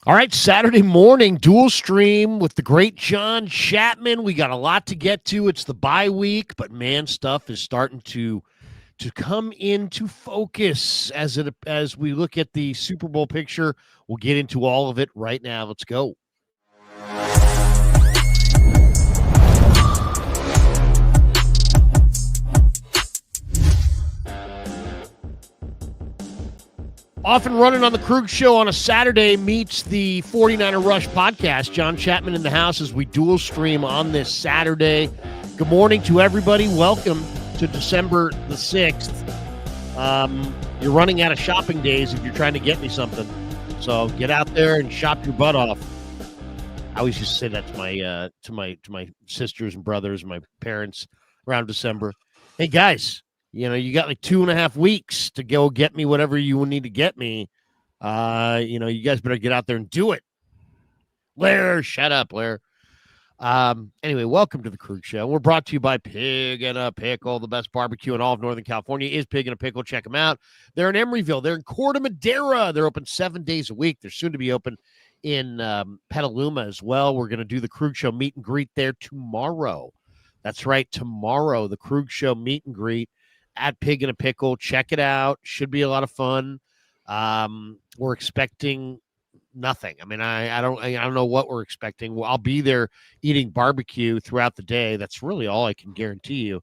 All right, Saturday morning dual stream with the great John Chapman. We got a lot to get to. It's the bye week, but man, stuff is starting to come into focus as we look at the Super Bowl picture. We'll get into all of it right now. Let's go. Off and running on the Krug Show on a Saturday meets the 49er Rush podcast. John Chapman in the house as we dual stream on this Saturday. Good morning to everybody. Welcome to December the 6th. You're running out of shopping days if you're trying to get me something. So get out there and shop your butt off. I always used to say that to my sisters and brothers and my parents around December. Hey, guys. You got like 2.5 weeks to go get me whatever you need to get me. You guys better get out there and do it. Blair, shut up, Blair. Anyway, welcome to the Krug Show. We're brought to you by Pig and a Pickle. The best barbecue in all of Northern California is Pig and a Pickle. Check them out. They're in Emeryville. They're in Corte Madera. They're open 7 days a week. They're soon to be open in Petaluma as well. We're going to do the Krug Show meet and greet there tomorrow. That's right, tomorrow, the Krug Show meet and greet at Pig and a Pickle. Check it out. Should be a lot of fun. We're expecting nothing. I mean, I don't know what we're expecting. I'll be there eating barbecue throughout the day. That's really all I can guarantee you.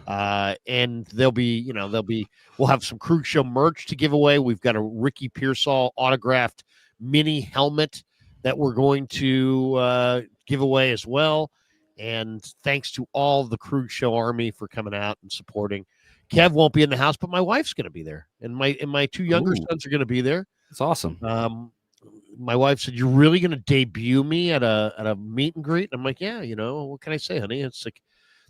And we'll have some Krug Show merch to give away. We've got a Ricky Pearsall autographed mini helmet that we're going to give away as well. And thanks to all the Krug Show Army for coming out and supporting. Kev won't be in the house, but my wife's going to be there, and my two younger sons are going to be there. That's awesome. My wife said, "You're really going to debut me at a meet and greet?" And I'm like, "Yeah, what can I say, honey? It's like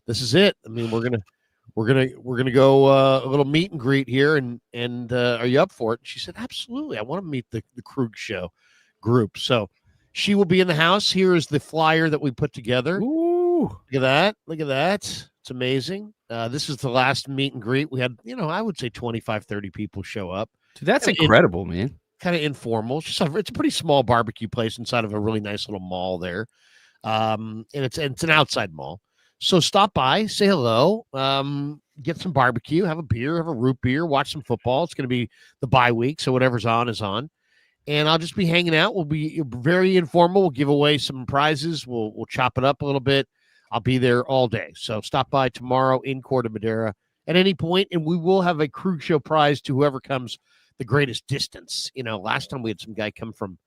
this is it. I mean, we're gonna go a little meet and greet here, and are you up for it?" And she said, "Absolutely. I want to meet the Krug Show group." So she will be in the house. Here is the flyer that we put together. Ooh. Look at that! Look at that! It's amazing. This is the last meet and greet. We had, I would say 25, 30 people show up. Dude, that's incredible, man. Kind of informal. It's a pretty small barbecue place inside of a really nice little mall there. And it's an outside mall. So stop by, say hello, get some barbecue, have a beer, have a root beer, watch some football. It's going to be the bye week, so whatever's on is on. And I'll just be hanging out. We'll be very informal. We'll give away some prizes. We'll chop it up a little bit. I'll be there all day. So stop by tomorrow in Corte Madera at any point, and we will have a Krug Show prize to whoever comes the greatest distance. Last time we had some guy come from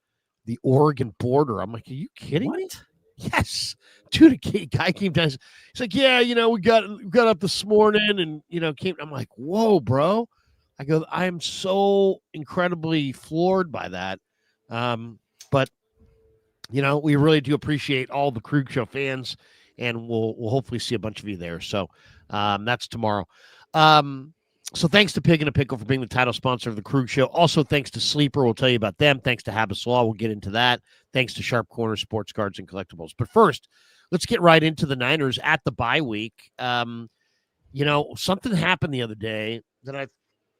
the Oregon border. I'm like, are you kidding me? Yes. Dude, a guy came down. He's like, yeah, we got up this morning and, came. I'm like, whoa, bro. I go, I am so incredibly floored by that. But, we really do appreciate all the Krug Show fans. And we'll hopefully see a bunch of you there. So that's tomorrow. So thanks to Pig and a Pickle for being the title sponsor of the Krug Show. Also, thanks to Sleeper. We'll tell you about them. Thanks to Habbas Law. We'll get into that. Thanks to Sharp Corner Sports Cards and Collectibles. But first, let's get right into the Niners at the bye week. Something happened the other day that I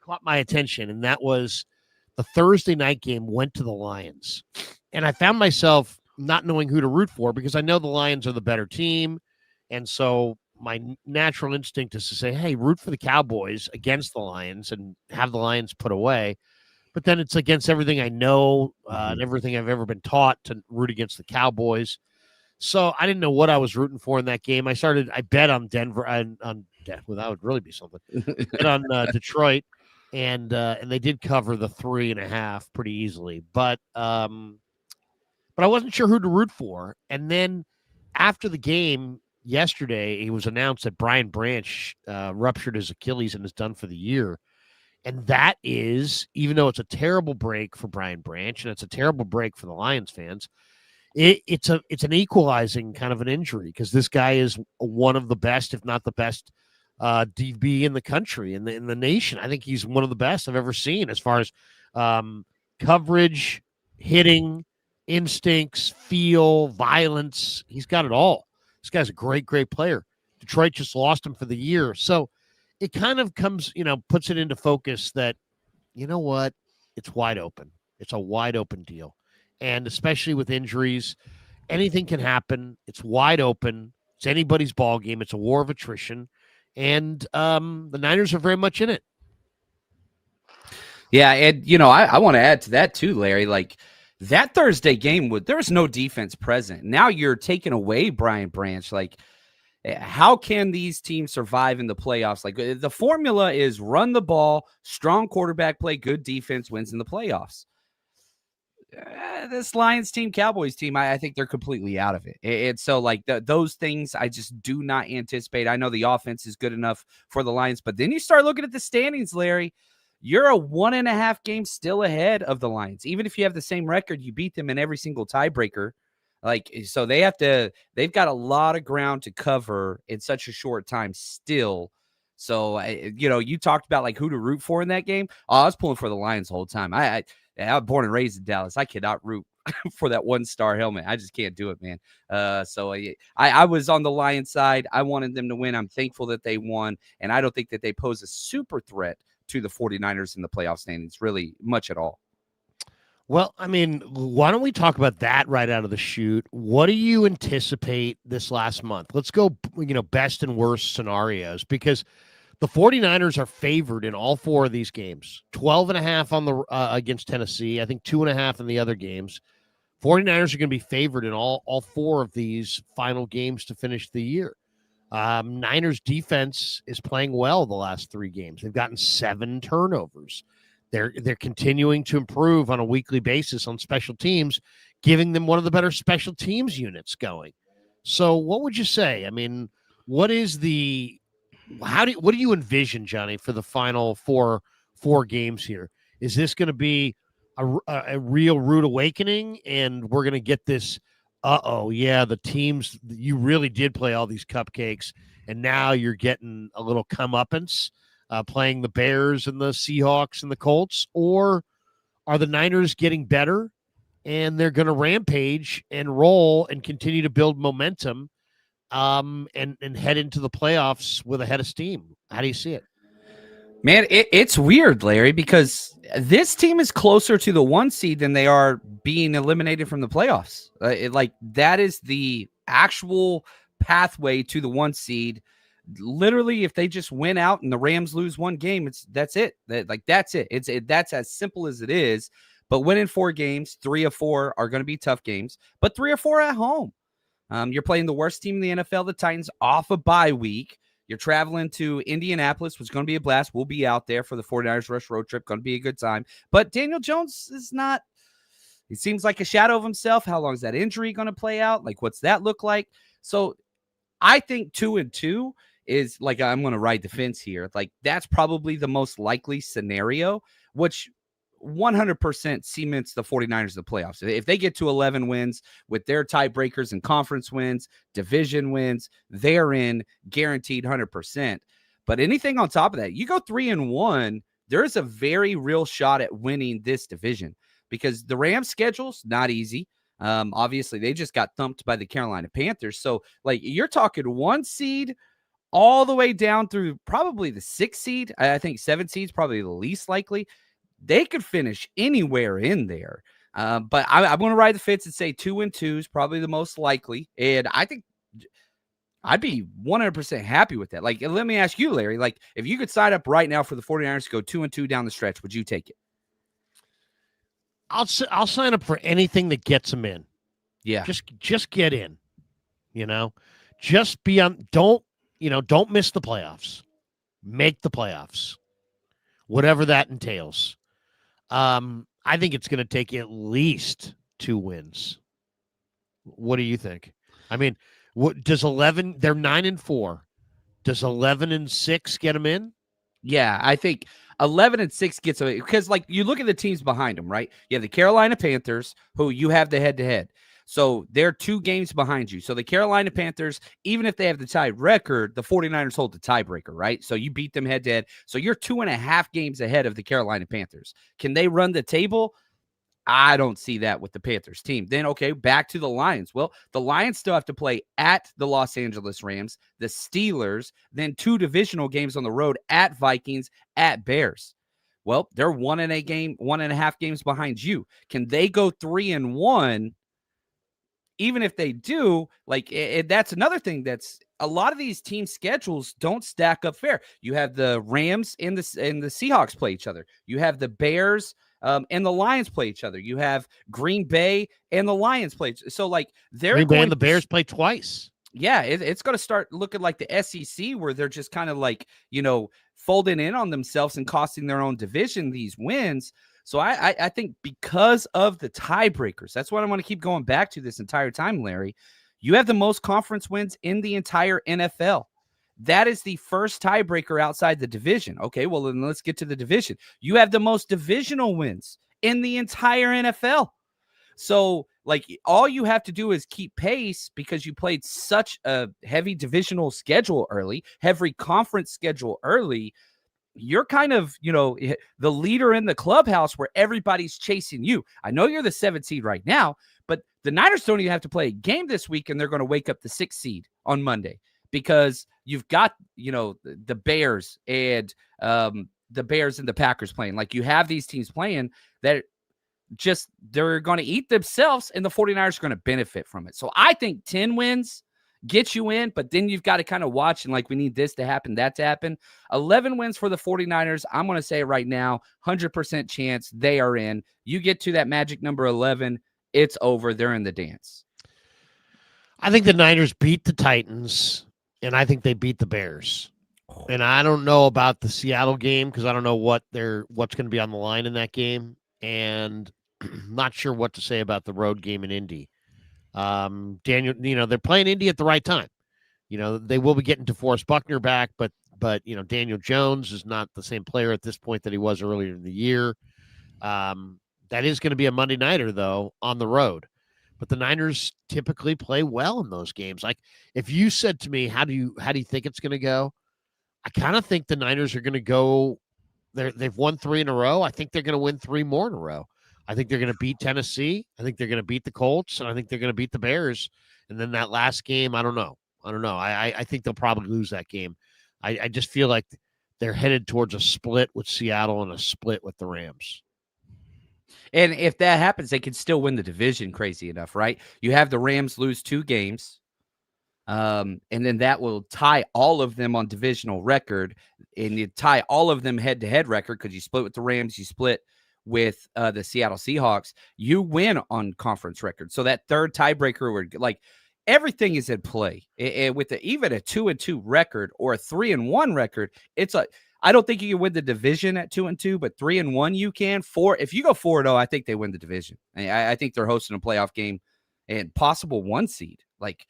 caught my attention, and that was the Thursday night game went to the Lions. And I found myself not knowing who to root for because I know the Lions are the better team. And so my natural instinct is to say, hey, root for the Cowboys against the Lions and have the Lions put away. But then it's against everything I know and everything I've ever been taught to root against the Cowboys. So I didn't know what I was rooting for in that game. I bet on Denver well, that would really be something. Bet on Detroit. And they did cover the 3.5 pretty easily. But I wasn't sure who to root for. And then after the game yesterday, it was announced that Brian Branch ruptured his Achilles and is done for the year. And that is, even though it's a terrible break for Brian Branch and it's a terrible break for the Lions fans, it's an equalizing kind of an injury because this guy is one of the best, if not the best, DB in the country, in the nation. I think he's one of the best I've ever seen as far as coverage, hitting, instincts, feel, violence. He's got it all. This guy's a great, great player. Detroit just lost him for the year. So it kind of comes, puts it into focus that, you know what? It's wide open. It's a wide open deal. And especially with injuries, anything can happen. It's wide open. It's anybody's ball game. It's a war of attrition. And the Niners are very much in it. Yeah, and I want to add to that too, Larry. Like that Thursday game, there was no defense present. Now you're taking away Brian Branch. Like, how can these teams survive in the playoffs? Like the formula is run the ball, strong quarterback play, good defense wins in the playoffs. This Lions team, Cowboys team, I think they're completely out of it. And so, like, those things I just do not anticipate. I know the offense is good enough for the Lions, but then you start looking at the standings, Larry. You're a 1.5 game still ahead of the Lions. Even if you have the same record, you beat them in every single tiebreaker. Like, so they've got a lot of ground to cover in such a short time still. So, you talked about like who to root for in that game. Oh, I was pulling for the Lions the whole time. I was born and raised in Dallas. I cannot root for that 1-star helmet. I just can't do it, man. So I was on the Lions side. I wanted them to win. I'm thankful that they won. And I don't think that they pose a super threat to the 49ers in the playoff standings really much at all. Well, I mean, why don't we talk about that right out of the chute? What do you anticipate this last month? Let's go, best and worst scenarios, because the 49ers are favored in all 4 of these games. 12.5 on the against Tennessee. I think 2.5 in the other games. 49ers are going to be favored in all 4 of these final games to finish the year. Niners defense is playing well the last 3 games. They've gotten 7 turnovers. They're continuing to improve on a weekly basis on special teams, giving them one of the better special teams units going. So what would you say? I mean, what do you envision, Johnny, for the final four games here? Is this going to be a real rude awakening, and we're going to get this? The teams, you really did play all these cupcakes, and now you're getting a little comeuppance playing the Bears and the Seahawks and the Colts? Or are the Niners getting better and they're going to rampage and roll and continue to build momentum and head into the playoffs with a head of steam? How do you see it? Man, it's weird, Larry, because this team is closer to the 1 seed than they are being eliminated from the playoffs. That is the actual pathway to the 1 seed. Literally, if they just win out and the Rams lose 1 game, that's it. That's it. That's as simple as it is. But winning 4 games, 3 of 4 are going to be tough games, but 3 or 4 at home. You're playing the worst team in the NFL, the Titans, off a bye week. You're traveling to Indianapolis, which is going to be a blast. We'll be out there for the 49ers Rush road trip. Going to be a good time. But Daniel Jones is not – he seems like a shadow of himself. How long is that injury going to play out? Like, what's that look like? So I think 2-2 is like, I'm going to ride the fence here. Like, that's probably the most likely scenario, which 100% cements the 49ers in the playoffs. If they get to 11 wins with their tiebreakers and conference wins, division wins, they're in, guaranteed 100%. But anything on top of that, you go 3-1, there's a very real shot at winning this division, because the Rams' schedule's not easy. Obviously, they just got thumped by the Carolina Panthers. So, like, you're talking 1 seed all the way down through probably the 6 seed. I think 7 seeds probably the least likely. They could finish anywhere in there. But I'm going to ride the fence and say 2-2 is probably the most likely. And I think I'd be 100% happy with that. Like, let me ask you, Larry, like, if you could sign up right now for the 49ers to go 2-2 down the stretch, would you take it? I'll sign up for anything that gets them in. Yeah. Just get in, just be on. Don't miss the playoffs. Make the playoffs, whatever that entails. I think it's going to take at least 2 wins. What do you think? I mean, what does 11? They're 9-4. Does 11-6 get them in? Yeah, I think 11-6 gets away, because, like, you look at the teams behind them, right? You have the Carolina Panthers, who you have the head-to-head. So they're 2 games behind you. So the Carolina Panthers, even if they have the tied record, the 49ers hold the tiebreaker, right? So you beat them head-to-head. So you're 2.5 games ahead of the Carolina Panthers. Can they run the table? I don't see that with the Panthers team. Then, okay, back to the Lions. Well, the Lions still have to play at the Los Angeles Rams, the Steelers, then 2 divisional games on the road at Vikings, at Bears. Well, they're 1.5 games behind you. Can they go 3-1? Even if they do, like that's another thing. That's a lot of these team schedules don't stack up fair. You have the Rams and the Seahawks play each other. You have the Bears and the Lions play each other. You have Green Bay and the Lions play. So like Green Bay and the Bears play twice. Yeah, it's going to start looking like the SEC, where they're just kind of like, folding in on themselves and costing their own division these wins. So I think because of the tiebreakers, that's what I want to keep going back to this entire time, Larry. You have the most conference wins in the entire NFL. That is the first tiebreaker outside the division. Okay, well, then let's get to the division. You have the most divisional wins in the entire NFL. So, like, all you have to do is keep pace because you played such a heavy divisional schedule early, heavy conference schedule early. You're kind of, the leader in the clubhouse where everybody's chasing you. I know you're the 7th seed right now, but the Niners don't even have to play a game this week, and they're going to wake up the 6th seed on Monday because you've got, the Bears and the Packers playing. Like, you have these teams playing that they're going to eat themselves, and the 49ers are going to benefit from it. So I think 10 wins get you in, but then you've got to kind of watch and like, we need this to happen, that to happen. 11 wins for the 49ers. I'm going to say right now, 100% chance they are in. You get to that magic number 11, it's over. They're in the dance. I think the Niners beat the Titans, and I think they beat the Bears. And I don't know about the Seattle game because I don't know what's going to be on the line in that game, and not sure what to say about the road game in Indy. Daniel, they're playing Indy at the right time. They will be getting DeForest Buckner back, but Daniel Jones is not the same player at this point that he was earlier in the year. That is going to be a Monday nighter though on the road, but the Niners typically play well in those games. Like, if you said to me, how do you think it's going to go? I kind of think the Niners are going to go. They've won 3 in a row. I think they're going to win 3 more in a row. I think they're going to beat Tennessee. I think they're going to beat the Colts, and I think they're going to beat the Bears. And then that last game, I don't know. I think they'll probably lose that game. I just feel like they're headed towards a split with Seattle and a split with the Rams. And if that happens, they can still win the division, crazy enough, right? You have the Rams lose 2 games, and then that will tie all of them on divisional record, and you tie all of them head-to-head record because you split with the Rams, you split with the Seattle Seahawks, you win on conference record. So that third tiebreaker, where like everything is in play. With even a 2-2 record or a 3-1 record, I don't think you can win the division at 2-2, but 3-1 you can. If you go 4-0, I think they win the division. I think they're hosting a playoff game and possible 1 seed. Like,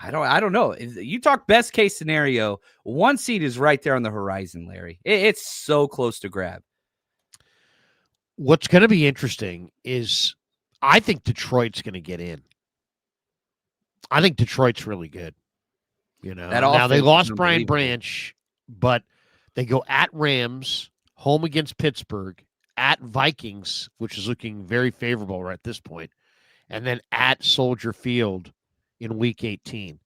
I don't know. You talk best case scenario, 1 seed is right there on the horizon, Larry. It's so close to grab. What's going to be interesting is I think Detroit's going to get in. I think Detroit's really good. Now they lost Brian Branch, but they go at Rams, home against Pittsburgh, at Vikings, which is looking very favorable right at this point, and then at Soldier Field in Week 18.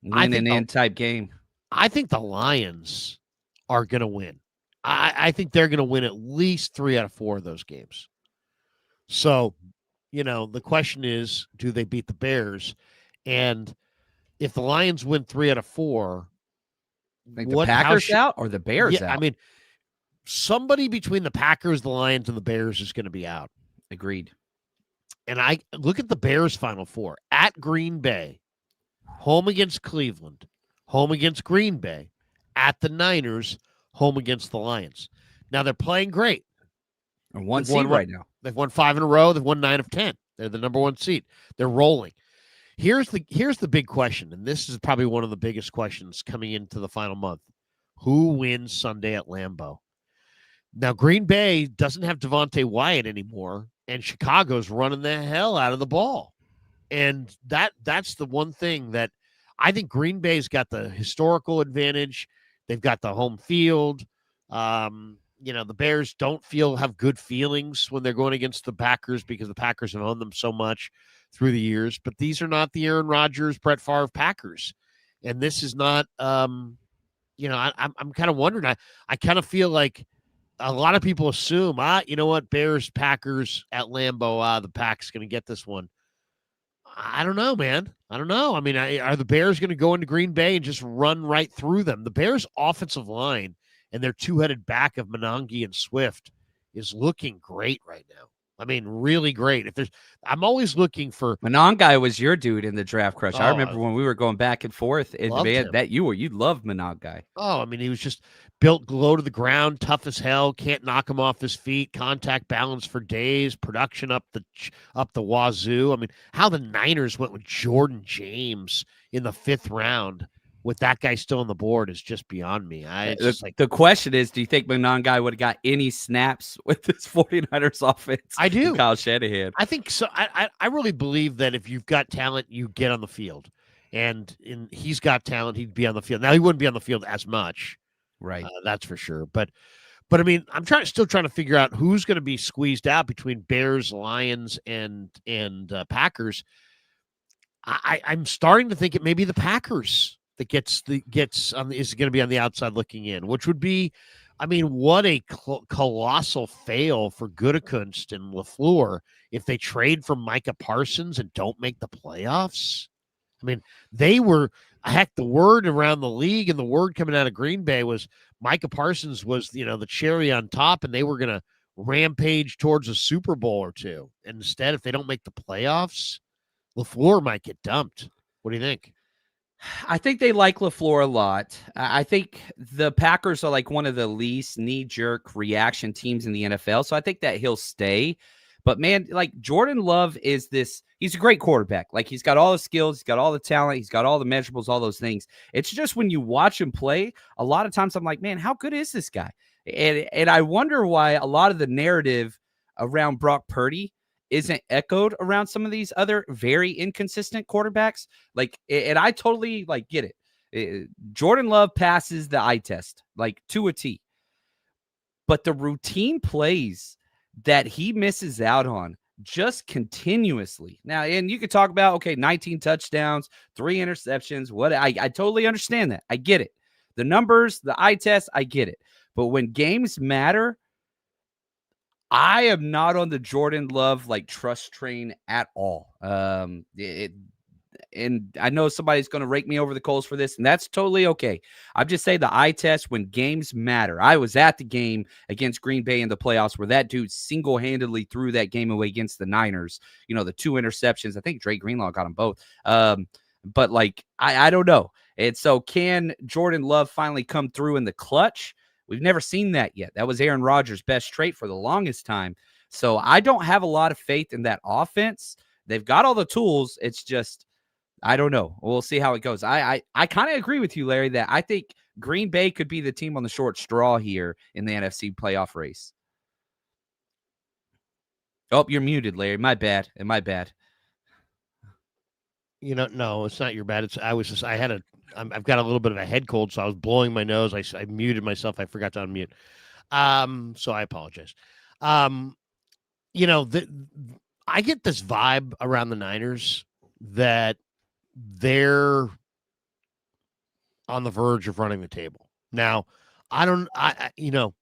Win and in type game. I think the Lions are going to win. I think they're going to win at least 3 out of 4 of those games. So, the question is, do they beat the Bears? And if the Lions win 3 out of 4, think the Packers out or the Bears out? I mean, somebody between the Packers, the Lions, and the Bears is going to be out. Agreed. And I look at the Bears' Final Four at Green Bay, home against Cleveland, home against Green Bay, at the Niners, home against the Lions. Now they're playing great. They're 1 seed right now. They've won 5 in a row. They've won 9 of 10. They're the number 1 seed. They're rolling. Here's the big question, and this is probably one of the biggest questions coming into the final month. Who wins Sunday at Lambeau? Now, Green Bay doesn't have Devontae Wyatt anymore, and Chicago's running the hell out of the ball. And that's the one thing that I think Green Bay's got the historical advantage. They've got the home field. The Bears don't have good feelings when they're going against the Packers because the Packers have owned them so much through the years. But these are not the Aaron Rodgers, Brett Favre Packers. And this is not, I'm kind of wondering. I kind of feel like a lot of people assume, you know what, Bears, Packers at Lambeau, the Pack's going to get this one. I don't know, man. I don't know. I mean, are the Bears going to go into Green Bay and just run right through them? The Bears' offensive line and their two-headed back of Monangai and Swift is looking great right now. I mean, really great. I'm always looking for. Monangai was your dude in the draft crush. I Oh, remember when we were going back and forth. And loved man, him. that you loved Monangai. Oh, I mean, he was just built low to the ground, tough as hell. Can't knock him off his feet. Contact balance for days. Production up the wazoo. I mean, how the Niners went with Jordan James in the 5th round with that guy still on the board is just beyond me. The question is, do you think Monangai would have got any snaps with this 49ers offense? I do. Kyle Shanahan. I think so. I really believe that if you've got talent, you get on the field. And he's got talent, he'd be on the field. Now, he wouldn't be on the field as much. Right. That's for sure. But I mean, I'm still trying to figure out who's going to be squeezed out between Bears, Lions, and Packers. I'm starting to think it may be the Packers that is going to be on the outside looking in, which would be, I mean, what a colossal fail for Gutekunst and LaFleur if they trade for Micah Parsons and don't make the playoffs. I mean, they were, heck, the word around the league and the word coming out of Green Bay was Micah Parsons was, the cherry on top, and they were going to rampage towards a Super Bowl or two. And instead, if they don't make the playoffs, LaFleur might get dumped. What do you think? I think they like LaFleur a lot. I think the Packers are like one of the least knee-jerk reaction teams in the NFL, so I think that he'll stay. But, man, like Jordan Love he's a great quarterback. Like, he's got all the skills, he's got all the talent, he's got all the measurables, all those things. It's just when you watch him play, a lot of times I'm like, man, how good is this guy? And I wonder why a lot of the narrative around Brock Purdy isn't echoed around some of these other very inconsistent quarterbacks. Like, and I totally get it. Jordan Love passes the eye test, like to a T. But the routine plays that he misses out on just continuously. Now, and you could talk about, okay, 19 touchdowns, 3 interceptions. I totally understand that. I get it. The numbers, the eye test, I get it. But when games matter, I am not on the Jordan Love trust train at all. And I know somebody's going to rake me over the coals for this, and that's totally okay. I'm just saying the eye test when games matter. I was at the game against Green Bay in the playoffs where that dude single-handedly threw that game away against the Niners. The 2 interceptions. I think Dre Greenlaw got them both. But I don't know. And so can Jordan Love finally come through in the clutch? We've never seen that yet. That was Aaron Rodgers' best trait for the longest time. So I don't have a lot of faith in that offense. They've got all the tools. It's just, I don't know. We'll see how it goes. I kind of agree with you, Larry, that I think Green Bay could be the team on the short straw here in the NFC playoff race. Oh, you're muted, Larry. My bad. My bad. No, it's not your bad. I've got a little bit of a head cold, so I was blowing my nose. I muted myself. I forgot to unmute. So I apologize. I get this vibe around the Niners that they're on the verge of running the table. Now,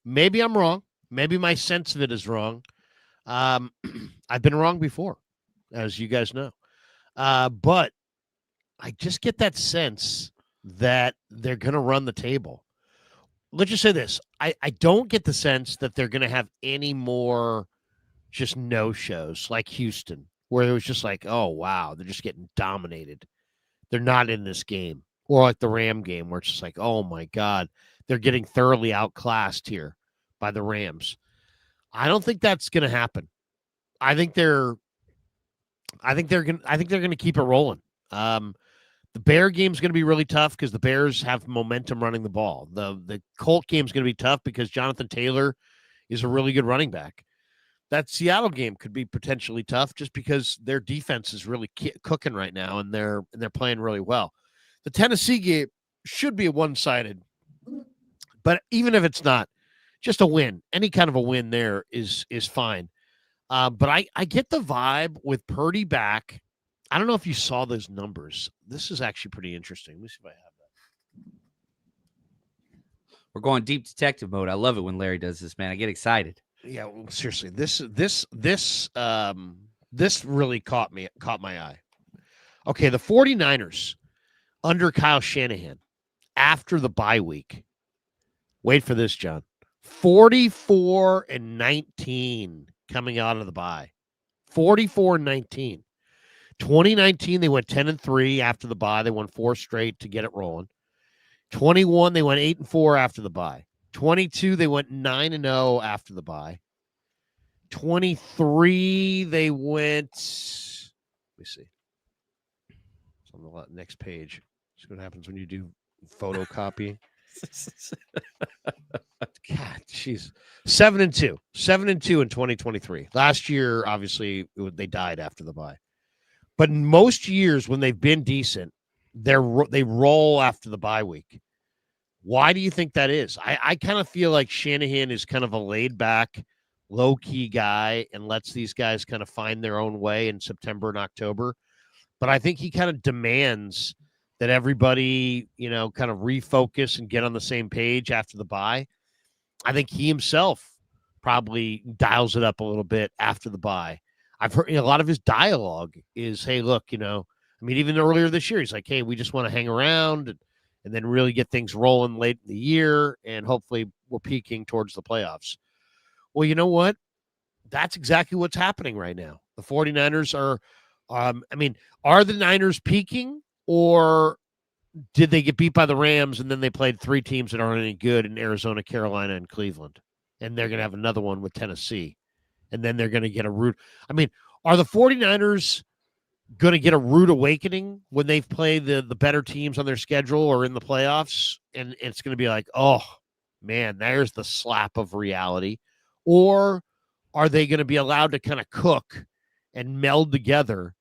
maybe I'm wrong. Maybe my sense of it is wrong. I've been wrong before, as you guys know. But I just get that sense that they're going to run the table. Let's just say this. I don't get the sense that they're going to have any more just no-shows like Houston, where it was just like, oh, wow, they're just getting dominated. They're not in this game. Or like the Ram game, where it's just like, oh, my God, they're getting thoroughly outclassed here by the Rams. I don't think that's going to happen. I think they're going to keep it rolling. The Bear game is going to be really tough because the Bears have momentum running the ball. The Colt game is going to be tough because Jonathan Taylor is a really good running back. That Seattle game could be potentially tough just because their defense is really cooking right now and they're playing really well. The Tennessee game should be a one-sided, but even if it's not, just a win, any kind of a win there is fine. But I get the vibe with Purdy back. I don't know if you saw those numbers. This is actually pretty interesting. Let me see if I have We're going deep detective mode. I love it when Larry does this, man. I get excited. Yeah, well, seriously, this really caught my eye. Okay, the 49ers under Kyle Shanahan after the bye week. Wait for this, John. 44-19 coming out of the bye. 44-19. 2019, they went 10-3 after the bye. They won 4 straight to get it rolling. 21, they went 8-4 after the bye. 22, they went 9-0 after the bye. 23, they went. Let me see. It's on the next page. See what happens when you do photocopy. God, jeez. 7-2. 7-2 in 2023. Last year, obviously, they died after the bye. But in most years, when they've been decent, they roll after the bye week. Why do you think that is? I kind of feel like Shanahan is kind of a laid-back, low-key guy and lets these guys kind of find their own way in September and October. But I think he kind of demands that everybody, kind of refocus and get on the same page after the bye. I think he himself probably dials it up a little bit after the bye. I've heard a lot of his dialogue is, hey, look, even earlier this year, he's like, hey, we just want to hang around and then really get things rolling late in the year, and hopefully we're peaking towards the playoffs. Well, you know what? That's exactly what's happening right now. The 49ers are, are the Niners peaking, or did they get beat by the Rams and then they played 3 teams that aren't any good in Arizona, Carolina, and Cleveland? And they're going to have another one with Tennessee. And then they're going to get a rude. Are the 49ers going to get a rude awakening when they've played the better teams on their schedule or in the playoffs? And it's going to be like, oh, man, there's the slap of reality. Or are they going to be allowed to kind of cook and meld together,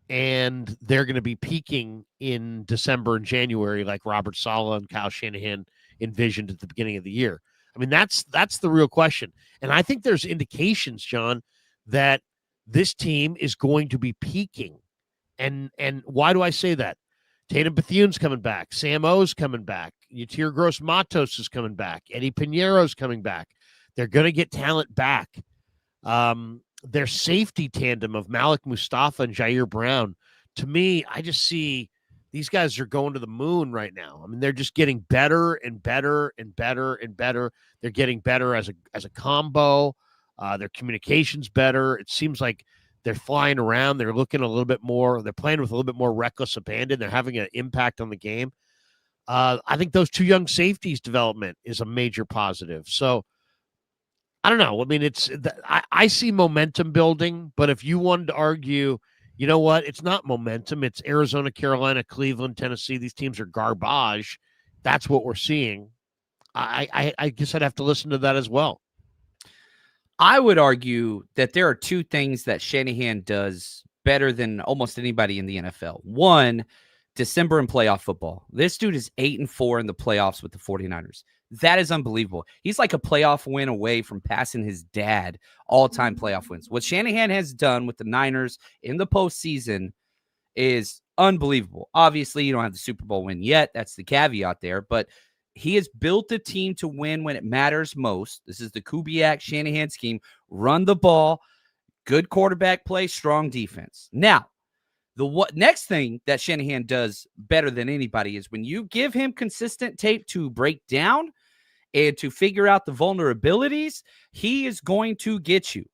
and they're going to be peaking in December and January like Robert Saleh and Kyle Shanahan envisioned at the beginning of the year? That's the real question. And I think there's indications, John, that this team is going to be peaking. And why do I say that? Tatum Bethune's coming back. Sam O's coming back. Yatir Gross-Matos is coming back. Eddie Pinheiro's coming back. They're going to get talent back. Their safety tandem of Malik Mustafa and Jair Brown, to me, I just see these guys are going to the moon right now. They're just getting better and better and better and better. They're getting better as a combo. Their communication's better. It seems like they're flying around. They're looking a little bit more. They're playing with a little bit more reckless abandon. They're having an impact on the game. I think those 2 young safeties development is a major positive. So I don't know. I see momentum building, but if you wanted to argue, you know what? It's not momentum. It's Arizona, Carolina, Cleveland, Tennessee. These teams are garbage. That's what we're seeing. I guess I'd have to listen to that as well. I would argue that there are 2 things that Shanahan does better than almost anybody in the NFL. One, December in playoff football. This dude is 8-4 in the playoffs with the 49ers. That is unbelievable. He's like a playoff win away from passing his dad all-time playoff wins. What Shanahan has done with the Niners in the postseason is unbelievable. Obviously, you don't have the Super Bowl win yet. That's the caveat there. But he has built a team to win when it matters most. This is the Kubiak Shanahan scheme. Run the ball, good quarterback play, strong defense. Now, the next thing that Shanahan does better than anybody is when you give him consistent tape to break down and to figure out the vulnerabilities, he is going to get you.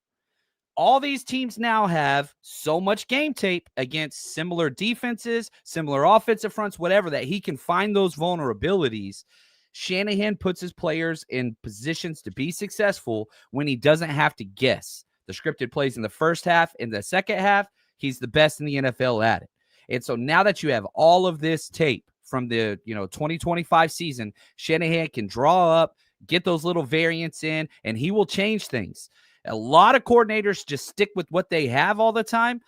All these teams now have so much game tape against similar defenses, similar offensive fronts, whatever, that he can find those vulnerabilities. Shanahan puts his players in positions to be successful when he doesn't have to guess. The scripted plays in the first half, in the second half, he's the best in the NFL at it. And so now that you have all of this tape from the 2025 season, Shanahan can draw up, get those little variants in, and he will change things. A lot of coordinators just stick with what they have all the time.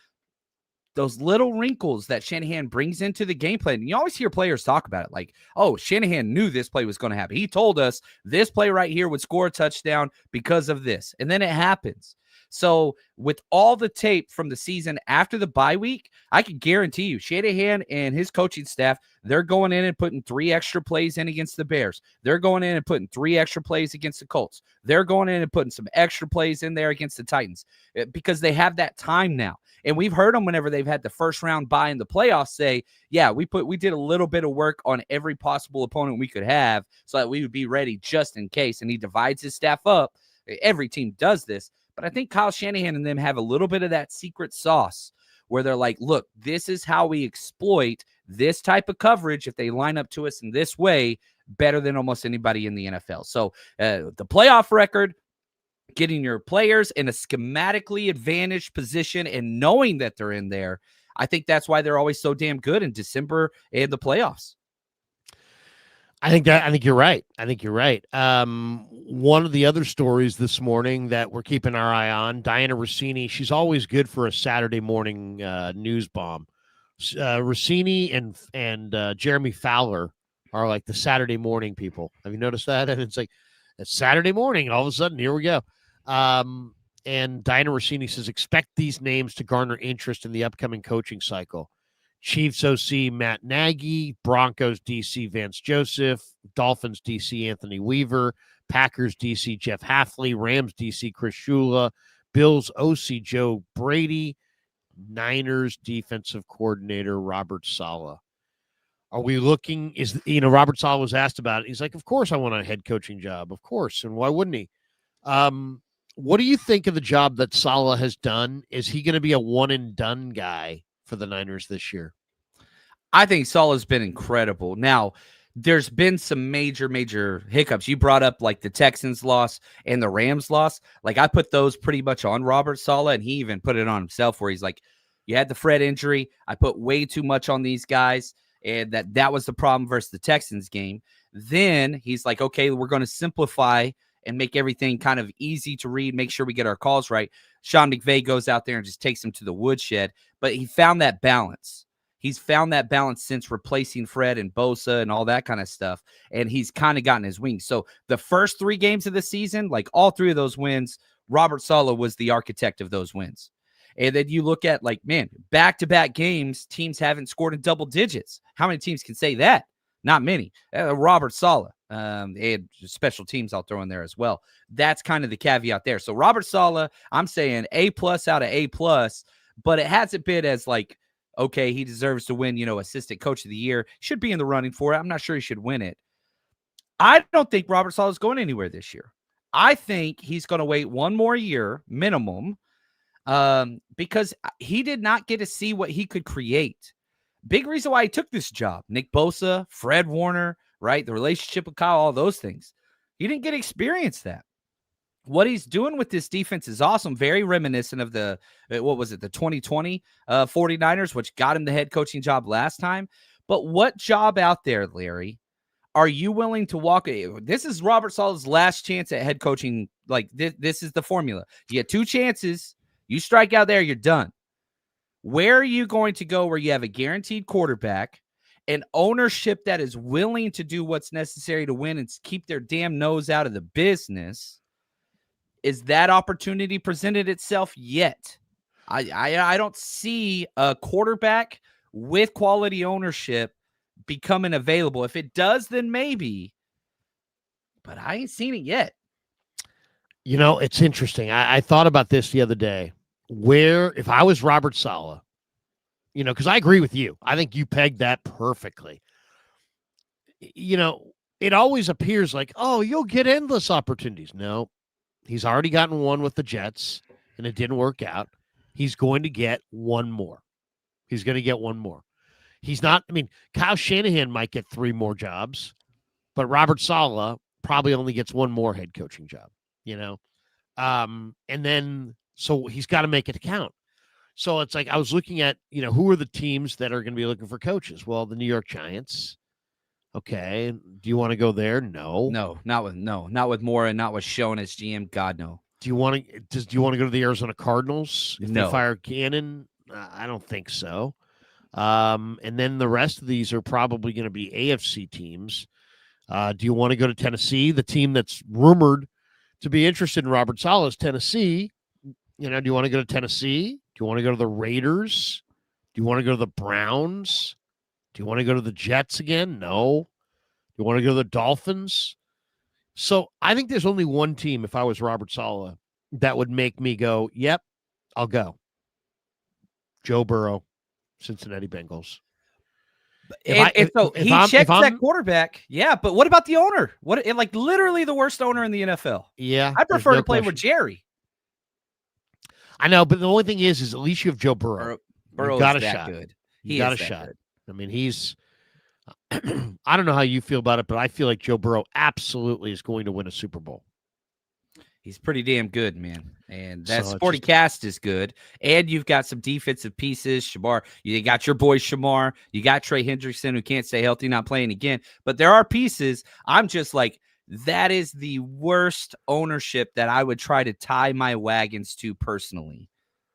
Those little wrinkles that Shanahan brings into the game plan. And you always hear players talk about it like, oh, Shanahan knew this play was going to happen. He told us this play right here would score a touchdown because of this. And then it happens. So with all the tape from the season after the bye week, I can guarantee you Shanahan and his coaching staff, they're going in and putting 3 extra plays in against the Bears. They're going in and putting 3 extra plays against the Colts. They're going in and putting some extra plays in there against the Titans because they have that time now. And we've heard them whenever they've had the first round bye in the playoffs say, yeah, we did a little bit of work on every possible opponent we could have so that we would be ready just in case. And he divides his staff up. Every team does this. But I think Kyle Shanahan and them have a little bit of that secret sauce where they're like, look, this is how we exploit this type of coverage if they line up to us in this way better than almost anybody in the NFL. So the playoff record, getting your players in a schematically advantaged position and knowing that they're in there, I think that's why they're always so damn good in December and the playoffs. I think you're right. One of the other stories this morning that we're keeping our eye on, Diana Rossini, she's always good for a Saturday morning news bomb. Rossini and Jeremy Fowler are like the Saturday morning people. Have you noticed that? And it's like it's Saturday morning, and all of a sudden, here we go. And Diana Rossini says, expect these names to garner interest in the upcoming coaching cycle. Chiefs OC Matt Nagy, Broncos DC Vance Joseph, Dolphins DC Anthony Weaver, Packers DC Jeff Hafley, Rams DC Chris Shula, Bills OC Joe Brady, Niners defensive coordinator Robert Saleh. Are we looking? Robert Saleh was asked about it. He's like, of course I want a head coaching job, of course, and why wouldn't he? What do you think of the job that Saleh has done? Is he going to be a one and done guy for the Niners this year? I think Saleh's been incredible. Now, there's been some major hiccups. You brought up like the Texans loss and the Rams loss. Like I put those pretty much on Robert Saleh, and he even put it on himself where he's like, you had the Fred injury. I put way too much on these guys, and that was the problem versus the Texans game. Then he's like, okay, we're going to simplify and make everything kind of easy to read, make sure we get our calls right. Sean McVay goes out there and just takes him to the woodshed, but he found that balance. He's found that balance since replacing Fred and Bosa and all that kind of stuff, and he's kind of gotten his wings. So the first 3 games of the season, like all 3 of those wins, Robert Saleh was the architect of those wins. And then you look at like, man, back-to-back games, teams haven't scored in double digits. How many teams can say that? Not many. Robert Saleh. And special teams I'll throw in there as well. That's kind of the caveat there. So Robert Saleh, I'm saying A+ out of A+, but it hasn't been as like, okay, he deserves to win, assistant coach of the year. Should be in the running for it. I'm not sure he should win it. I don't think Robert Saleh is going anywhere this year. I think he's going to wait 1 more year minimum because he did not get to see what he could create. Big reason why he took this job. Nick Bosa, Fred Warner, right? The relationship with Kyle, all those things. He didn't get to experience that. What he's doing with this defense is awesome. Very reminiscent of the 2020 49ers, which got him the head coaching job last time. But what job out there, Larry, are you willing to walk? This is Robert Saleh's last chance at head coaching. Like this is the formula. You get 2 chances. You strike out there, you're done. Where are you going to go where you have a guaranteed quarterback, an ownership that is willing to do what's necessary to win and keep their damn nose out of the business? Is that opportunity presented itself yet? I don't see a quarterback with quality ownership becoming available. If it does, then maybe. But I ain't seen it yet. It's interesting. I thought about this the other day. If I was Robert Saleh, because I agree with you. I think you pegged that perfectly. It always appears like, oh, you'll get endless opportunities. No, he's already gotten one with the Jets, and it didn't work out. He's going to get one more. He's going to get one more. He's not, Kyle Shanahan might get 3 more jobs, but Robert Saleh probably only gets 1 more head coaching job, and then, so he's got to make it count. So it's like, I was looking at, who are the teams that are going to be looking for coaches? Well, the New York Giants. Okay. Do you want to go there? No, not with Mora, not with Schoen as GM. God, no. Do you want to go to the Arizona Cardinals if No. they fire Cannon? I don't think so. And then the rest of these are probably going to be AFC teams. Do you want to go to Tennessee? The team that's rumored to be interested in Robert Saleh is Tennessee. Do you want to go to Tennessee? Do you want to go to the Raiders? Do you want to go to the Browns? Do you want to go to the Jets again? No. Do you want to go to the Dolphins? So I think there's only one team, if I was Robert Saleh, that would make me go, yep, I'll go. Joe Burrow, Cincinnati Bengals. He checks that quarterback. Yeah, but what about the owner? Literally the worst owner in the NFL. Yeah. I prefer to play with Jerry. I know, but the only thing is at least you have Joe Burrow. Burrow got is a that shot. good. He got a shot. Good. I mean, he's I don't know how you feel about it, but I feel like Joe Burrow absolutely is going to win a Super Bowl. He's pretty damn good, man. And that sporty cast is good. And you've got some defensive pieces. Shamar, you got your boy Shamar. You got Trey Hendrickson, who can't stay healthy, not playing again. But there are pieces. I'm just like, that is the worst ownership that I would try to tie my wagons to personally.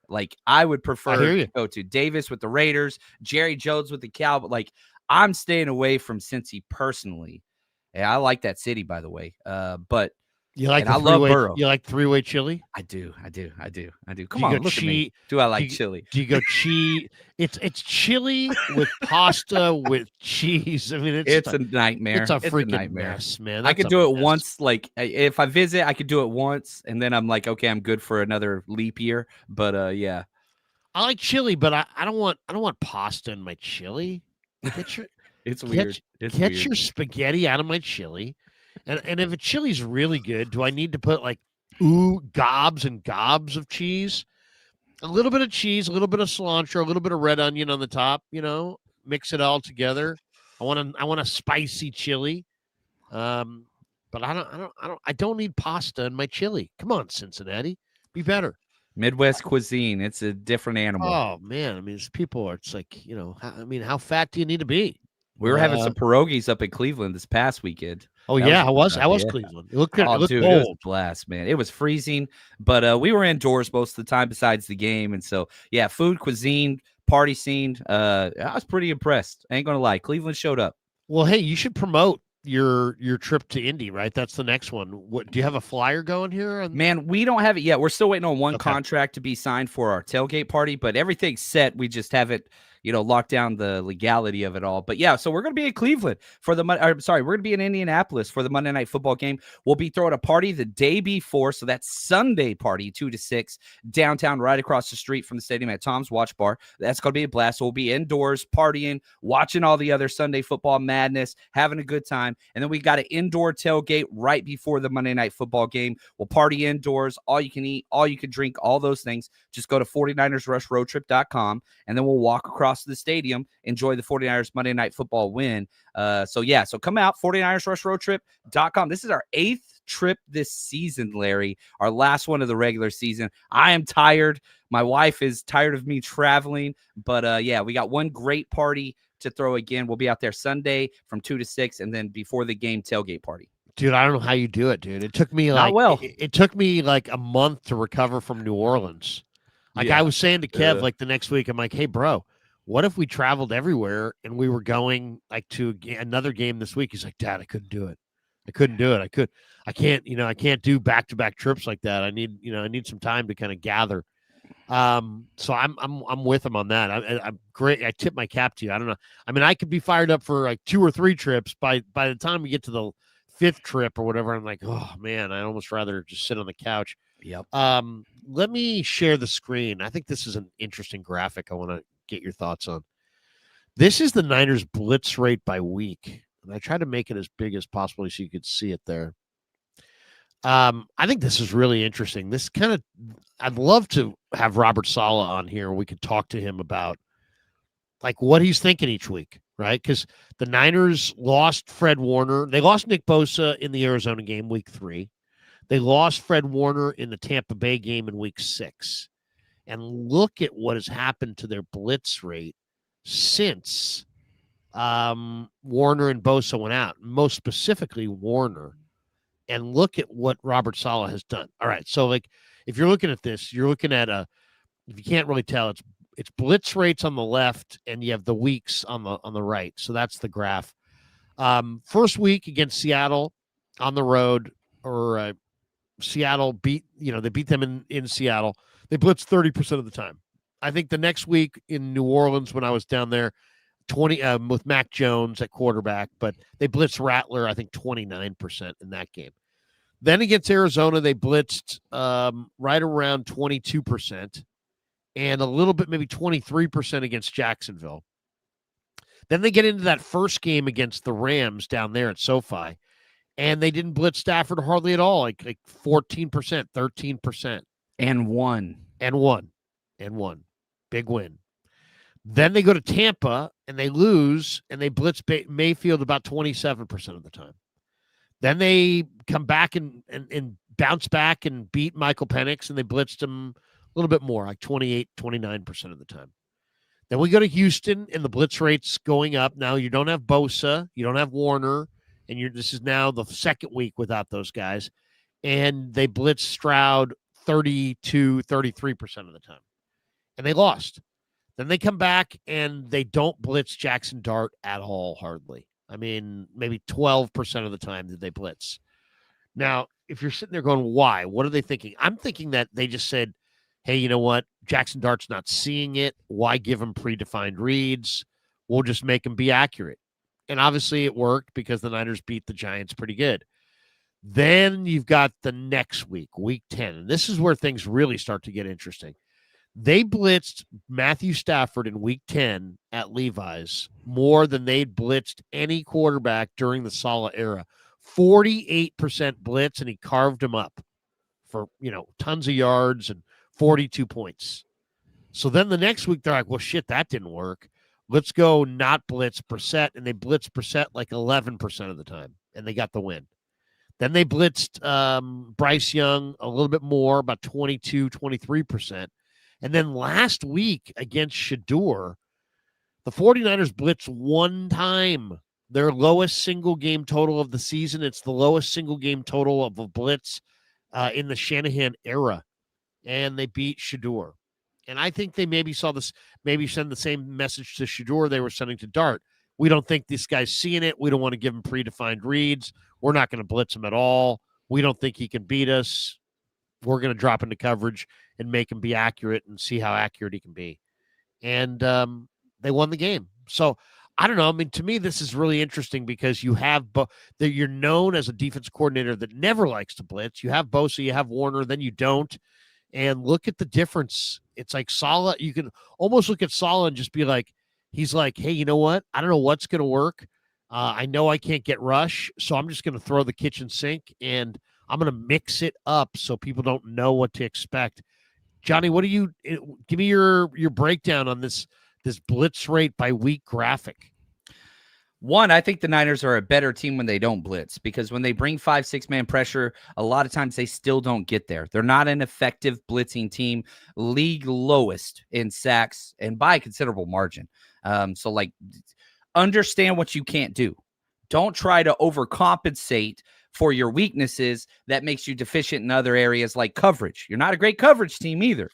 Like, I would prefer to go to Davis with the Raiders, Jerry Jones with the Cowboys. Like, I'm staying away from Cincy personally. And I like that city, by the way. But I love Burrow. You like three-way chili? I do. Come on, look at me. Do I like chili? Do you go cheese? It's chili with pasta with cheese. I mean, it's a nightmare. It's a freaking mess, man. I could do it once. Like, if I visit, I could do it once, and then I'm like, okay, I'm good for another leap year. But yeah, I like chili, but I don't want pasta in my chili. It's weird. Get your spaghetti out of my chili. And if a chili's really good, do I need to put gobs and gobs of cheese? A little bit of cheese, a little bit of cilantro, a little bit of red onion on the top, mix it all together. I want a spicy chili. But I don't need pasta in my chili. Come on, Cincinnati. Be better. Midwest cuisine, it's a different animal. Oh man, I mean, it's like, how fat do you need to be? We were having some pierogies up in Cleveland this past weekend. Oh, yeah, I was Cleveland. It looked good. It looked cold. It was a blast, man. It was freezing, but we were indoors most of the time besides the game. And so, yeah, food, cuisine, party scene. I was pretty impressed. I ain't going to lie. Cleveland showed up. Well, hey, you should promote your trip to Indy, right? That's the next one. What do you have a flyer going here? Man, we don't have it yet. We're still waiting on one contract to be signed for our tailgate party, but everything's set. We just haven't lock down the legality of it all. But yeah, so we're going to be in Cleveland for we're going to be in Indianapolis for the Monday Night Football game. We'll be throwing a party the day before. So that's Sunday party, 2 to 6, downtown, right across the street from the stadium at Tom's Watch Bar. That's going to be a blast. So we'll be indoors partying, watching all the other Sunday football madness, having a good time. And then we got an indoor tailgate right before the Monday Night Football game. We'll party indoors, all you can eat, all you can drink, all those things. Just go to 49ersrushroadtrip.com and then we'll walk across the stadium, enjoy the 49ers Monday Night Football win. So come out, 49ersrushroadtrip.com. This is our 8th trip this season, Larry, our last one of the regular season. I am tired. My wife is tired of me traveling, but we got one great party to throw again. We'll be out there Sunday from 2 to 6, and then before the game, tailgate party. Dude, I don't know how you do it, dude. It took me it took me like a month to recover from New Orleans. I was saying to Kev, the next week, I'm like, hey, bro, what if we traveled everywhere and we were going to another game this week? He's like, Dad, I couldn't do it. I can't do back-to-back trips like that. I need some time to kind of gather. So I'm with him on that. I'm great. I tip my cap to you. I don't know. I mean, I could be fired up for like 2 or 3 trips. By the time we get to the 5th trip or whatever, I'm like, oh man, I'd almost rather just sit on the couch. Yep. Let me share the screen. I think this is an interesting graphic I want to get your thoughts on. This is the Niners blitz rate by week. And I tried to make it as big as possible so you could see it there. I think this is really interesting. I'd love to have Robert Saleh on here. We could talk to him about like what he's thinking each week, right? Because the Niners lost Fred Warner. They lost Nick Bosa in the Arizona game, week 3. They lost Fred Warner in the Tampa Bay game in week 6. And look at what has happened to their blitz rate since Warner and Bosa went out, most specifically Warner. And look at what Robert Saleh has done. All right, so like if you're looking at this, you're looking at if you can't really tell, it's blitz rates on the left, and you have the weeks on the right. So that's the graph. First week against Seattle on the road, or Seattle they beat them in Seattle. They blitz 30% of the time. I think the next week in New Orleans when I was down there, 20 with Mac Jones at quarterback, but they blitzed Rattler, I think 29% in that game. Then against Arizona, they blitzed right around 22% and a little bit, maybe 23% against Jacksonville. Then they get into that first game against the Rams down there at SoFi, and they didn't blitz Stafford hardly at all, like 14%, 13%. And won. Big win. Then they go to Tampa, and they lose, and they blitz Mayfield about 27% of the time. Then they come back and bounce back and beat Michael Penix, and they blitzed him a little bit more, like 28, 29% of the time. Then we go to Houston, and the blitz rate's going up. Now you don't have Bosa, you don't have Warner, and this is now the second week without those guys. And they blitz Stroud 32, 33% of the time. And they lost. Then they come back, and they don't blitz Jackson Dart at all, hardly. I mean, maybe 12% of the time did they blitz. Now, if you're sitting there going, why? What are they thinking? I'm thinking that they just said, hey, you know what? Jackson Dart's not seeing it. Why give him predefined reads? We'll just make him be accurate. And obviously it worked because the Niners beat the Giants pretty good. Then you've got the next week, week 10. And this is where things really start to get interesting. They blitzed Matthew Stafford in week 10 at Levi's more than they'd blitzed any quarterback during the Saleh era. 48% blitz, and he carved him up for, tons of yards and 42 points. So then the next week, they're like, well, shit, that didn't work. Let's go not blitz Brissett, and they blitzed Brissett like 11% of the time, and they got the win. Then they blitzed Bryce Young a little bit more, about 22, 23%. And then last week against Shedeur, the 49ers blitzed one time, their lowest single game total of the season. It's the lowest single game total of a blitz in the Shanahan era. And they beat Shedeur. And I think they maybe saw this, maybe send the same message to Shedeur they were sending to Dart. We don't think this guy's seeing it. We don't want to give him predefined reads. We're not going to blitz him at all. We don't think he can beat us. We're going to drop into coverage and make him be accurate and see how accurate he can be. And they won the game. So I don't know. I mean, to me, this is really interesting because you have that you're known as a defense coordinator that never likes to blitz. You have Bosa, you have Warner, then you don't. And look at the difference. It's like Saleh. You can almost look at Saleh and just be like, he's like, hey, you know what? I don't know what's going to work. I know I can't get rush, so I'm just going to throw the kitchen sink and I'm going to mix it up so people don't know what to expect. Johnny, what do you give me your breakdown on this blitz rate by week graphic? One, I think the Niners are a better team when they don't blitz because when they bring 5-6 man pressure, a lot of times they still don't get there. They're not an effective blitzing team, league lowest in sacks and by a considerable margin. So understand what you can't do. Don't try to overcompensate for your weaknesses that makes you deficient in other areas like coverage. You're not a great coverage team either.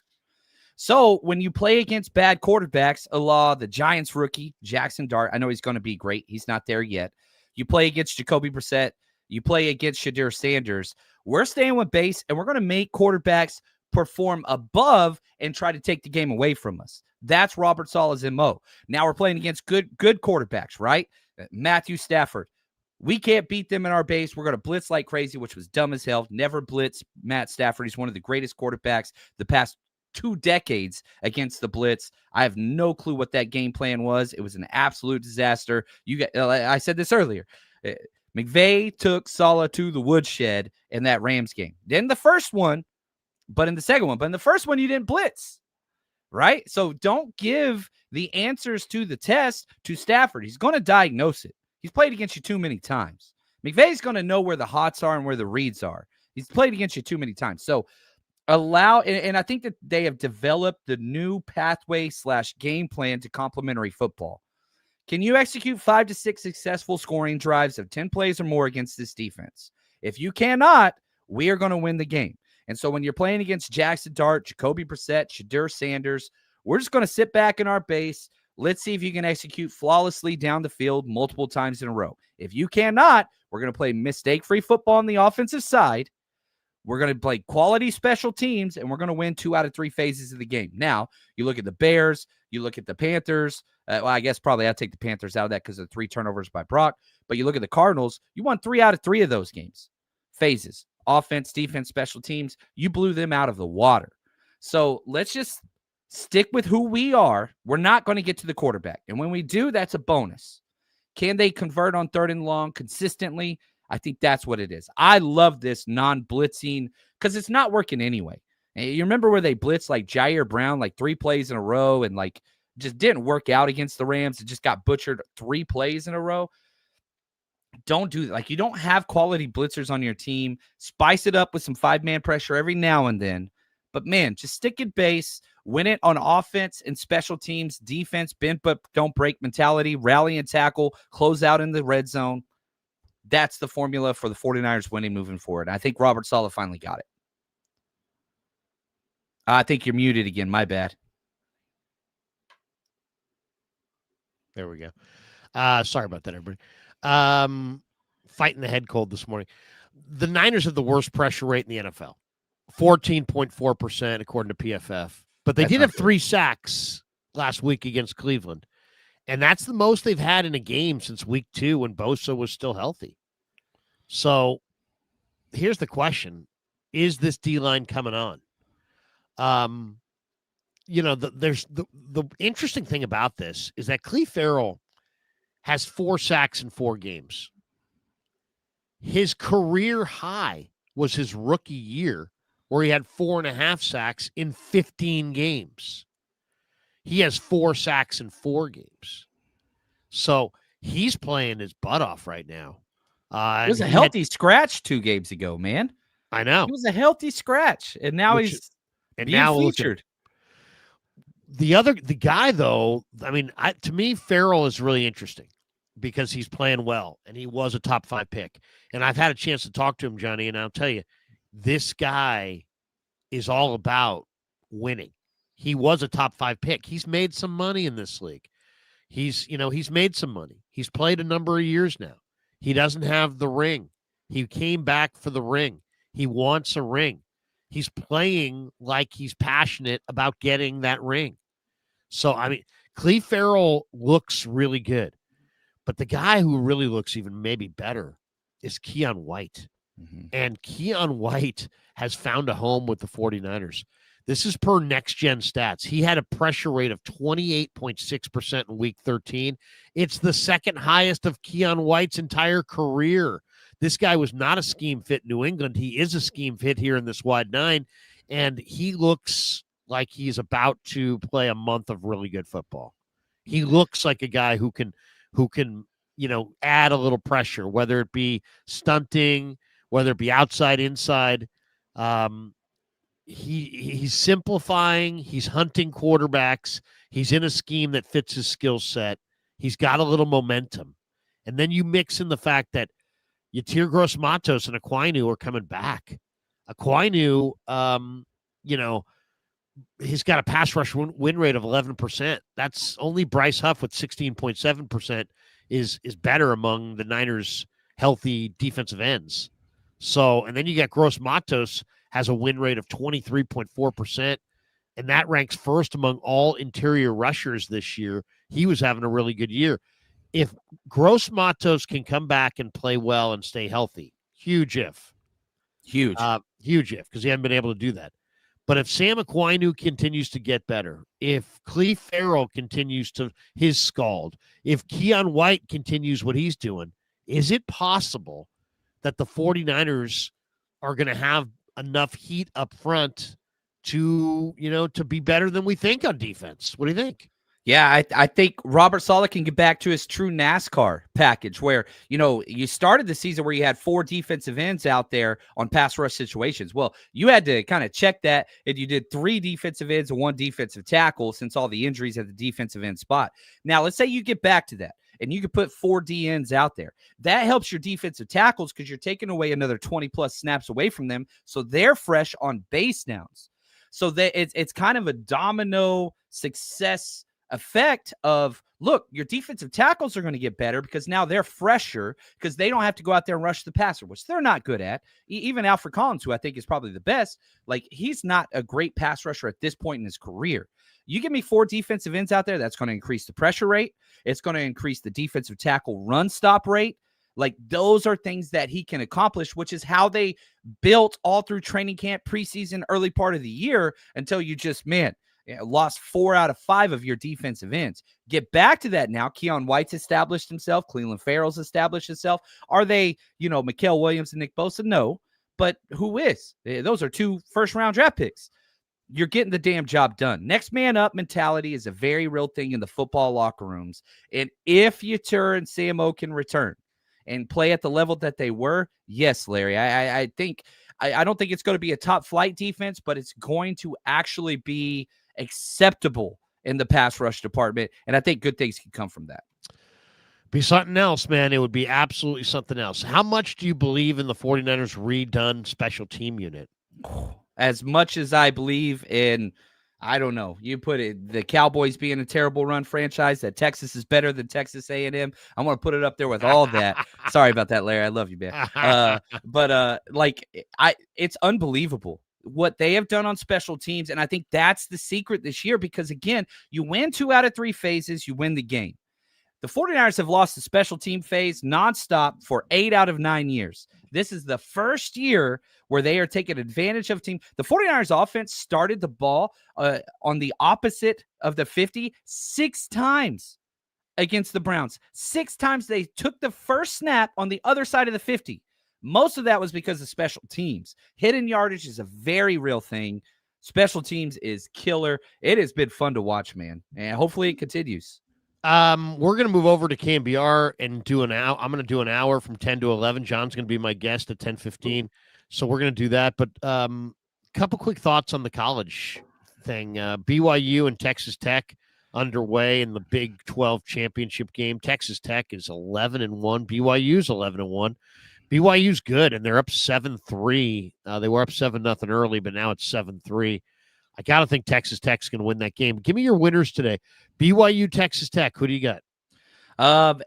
So when you play against bad quarterbacks, a la the Giants rookie, Jackson Dart, I know he's going to be great. He's not there yet. You play against Jacoby Brissett. You play against Shedeur Sanders. We're staying with base, and we're going to make quarterbacks perform above and try to take the game away from us. That's Robert Saleh's MO. Now we're playing against good quarterbacks, right? Matthew Stafford. We can't beat them in our base. We're going to blitz like crazy, which was dumb as hell. Never blitz Matt Stafford. He's one of the greatest quarterbacks the past 2 decades against the blitz. I have no clue what that game plan was. It was an absolute disaster. I said this earlier. McVay took Saleh to the woodshed in that Rams game. Then the first one, but in the second one. But in the first one, you didn't blitz, right? So don't give the answers to the test to Stafford. He's going to diagnose it. He's played against you too many times. McVay's going to know where the hots are and where the reads are. He's played against you too many times. So and I think that they have developed the new pathway / game plan to complementary football. Can you execute 5 to 6 successful scoring drives of 10 plays or more against this defense? If you cannot, we are going to win the game. And so when you're playing against Jackson Dart, Jacoby Brissett, Shedeur Sanders, we're just going to sit back in our base. Let's see if you can execute flawlessly down the field multiple times in a row. If you cannot, we're going to play mistake-free football on the offensive side. We're going to play quality special teams, and we're going to win 2 out of 3 phases of the game. Now, you look at the Bears, you look at the Panthers. Well, I guess probably I'd take the Panthers out of that because of 3 turnovers by Brock. But you look at the Cardinals, you won 3 out of 3 of those games. Phases, offense, defense, special teams. You blew them out of the water. So let's just stick with who we are. We're not going to get to the quarterback. And when we do, that's a bonus. Can they convert on 3rd and long consistently? I think that's what it is. I love this non-blitzing because it's not working anyway. And you remember where they blitzed like Jair Brown like 3 plays in a row and like just didn't work out against the Rams. It just got butchered 3 plays in a row. Don't do that. Like, you don't have quality blitzers on your team. Spice it up with some 5-man pressure every now and then. But, man, just stick it base, win it on offense and special teams, defense, bend but don't break mentality, rally and tackle, close out in the red zone. That's the formula for the 49ers winning moving forward. I think Robert Saleh finally got it. I think you're muted again. My bad. There we go. Sorry about that, everybody. Fighting the head cold this morning. The Niners have the worst pressure rate in the NFL, 14.4% according to PFF. But they did have 3 sacks last week against Cleveland. And that's the most they've had in a game since week 2 when Bosa was still healthy. So here's the question. Is this D-line coming on? There's the interesting thing about this is that Cleve Farrell has 4 sacks in 4 games. His career high was his rookie year where he had 4.5 sacks in 15 games. He has 4 sacks in 4 games. So he's playing his butt off right now. It was a healthy scratch 2 games ago, man. I know. It was a healthy scratch, and now he's being featured. The guy, though, I mean, to me, Farrell is really interesting because he's playing well, and he was a top 5 pick. And I've had a chance to talk to him, Johnny, and I'll tell you, this guy is all about winning. He was a top 5 pick. He's made some money in this league. He's made some money. He's played a number of years now. He doesn't have the ring. He came back for the ring. He wants a ring. He's playing like he's passionate about getting that ring. So, I mean, Cleve Farrell looks really good. But the guy who really looks even maybe better is Keon White. Mm-hmm. And Keon White has found a home with the 49ers. This is per Next Gen Stats. He had a pressure rate of 28.6% in week 13. It's the second highest of Keon White's entire career. This guy was not a scheme fit in New England. He is a scheme fit here in this wide 9, and he looks like he's about to play a month of really good football. He looks like a guy who can add a little pressure, whether it be stunting, whether it be outside, inside. He's simplifying. He's hunting quarterbacks. He's in a scheme that fits his skill set. He's got a little momentum. And then you mix in the fact that Yatir Gross-Matos and Aquinu are coming back. Aquinu, he's got a pass rush win rate of 11%. That's only Bryce Huff with 16.7% is better among the Niners' healthy defensive ends. So, and then you got Gross-Matos has a win rate of 23.4%, and that ranks first among all interior rushers this year. He was having a really good year. If Gross-Matos can come back and play well and stay healthy, huge if. Huge if, because he hasn't been able to do that. But if Sam Aquinu continues to get better, if Cleve Farrell continues to his scald, if Keon White continues what he's doing, is it possible that the 49ers are going to have enough heat up front to be better than we think on defense? What do you think? Yeah, I think Robert Saleh can get back to his true NASCAR package where, you started the season where you had 4 defensive ends out there on pass rush situations. Well, you had to kind of check that, and you did 3 defensive ends and 1 defensive tackle since all the injuries at the defensive end spot. Now, let's say you get back to that, and you can put 4 DNs out there. That helps your defensive tackles because you're taking away another 20-plus snaps away from them, so they're fresh on base downs. So that it's kind of a domino success effect of, look, your defensive tackles are going to get better because now they're fresher because they don't have to go out there and rush the passer, which they're not good at. Even Alfred Collins, who I think is probably the best, like, he's not a great pass rusher at this point in his career. You give me 4 defensive ends out there, that's going to increase the pressure rate. It's going to increase the defensive tackle run stop rate. Like, those are things that he can accomplish, which is how they built all through training camp, preseason, early part of the year, until you just, lost 4 out of 5 of your defensive ends. Get back to that now. Keon White's established himself. Cleveland Farrell's established himself. Are they, Mikael Williams and Nick Bosa? No. But who is? Those are 2 first-round draft picks. You're getting the damn job done. Next man up mentality is a very real thing in the football locker rooms. And if Yetur and Samo can return and play at the level that they were, yes, Larry, I think I don't think it's going to be a top flight defense, but it's going to actually be acceptable in the pass rush department. And I think good things can come from that. Be something else, man. It would be absolutely something else. How much do you believe in the 49ers redone special team unit? As much as I believe in, I don't know, you put it, the Cowboys being a terrible run franchise, that Texas is better than Texas A&M. I'm going to put it up there with all that. Sorry about that, Larry. I love you, man. It's unbelievable what they have done on special teams. And I think that's the secret this year, because again, you win 2 out of 3 phases, you win the game. The 49ers have lost the special team phase nonstop for 8 out of 9 years. This is the first year where they are taking advantage of team. The 49ers offense started the ball on the opposite of the 50 6 times against the Browns. 6 times they took the first snap on the other side of the 50. Most of that was because of special teams. Hidden yardage is a very real thing. Special teams is killer. It has been fun to watch, man. And hopefully it continues. We're going to move over to KMBR and do an hour. I'm going to do an hour from 10 to 11. John's going to be my guest at 10:15. So we're going to do that. But couple quick thoughts on the college thing. BYU and Texas Tech underway in the Big 12 championship game. Texas Tech is 11-1. BYU's 11-1. BYU's good, and they're up 7-3. They were up 7-0 early, but now it's 7-3. I got to think Texas Tech's going to win that game. Give me your winners today. BYU, Texas Tech. Who do you got?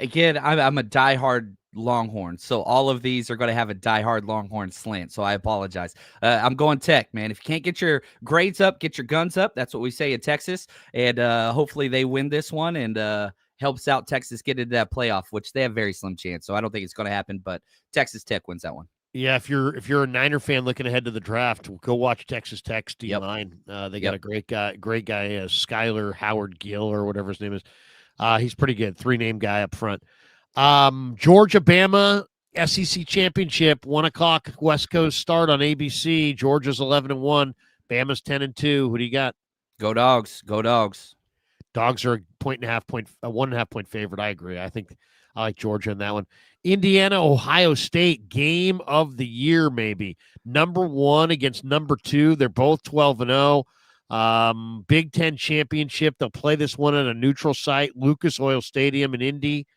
Again, I'm a diehard Longhorn, so all of these are going to have a diehard Longhorn slant, so I apologize. I'm going Tech, man. If you can't get your grades up, get your guns up. That's what we say in Texas, and hopefully they win this one and helps out Texas get into that playoff, which they have very slim chance, so I don't think it's going to happen, but Texas Tech wins that one. Yeah, if you're a Niner fan looking ahead to the draft, go watch Texas Tech's D-line. They got a great guy, Skyler Howard Gill or whatever his name is. He's pretty good. 3-name guy up front. Georgia, Bama, SEC championship, 1:00 West Coast start on ABC. Georgia's 11-1. Bama's 10-2. Who do you got? Go Dogs. Go Dogs. Dogs are a 1.5 point favorite. I agree. I think I like Georgia in that one. Indiana, Ohio State, game of the year, maybe. Number 1 against number 2. They're both 12-0. Big Ten championship. They'll play this one at a neutral site, Lucas Oil Stadium in Indy.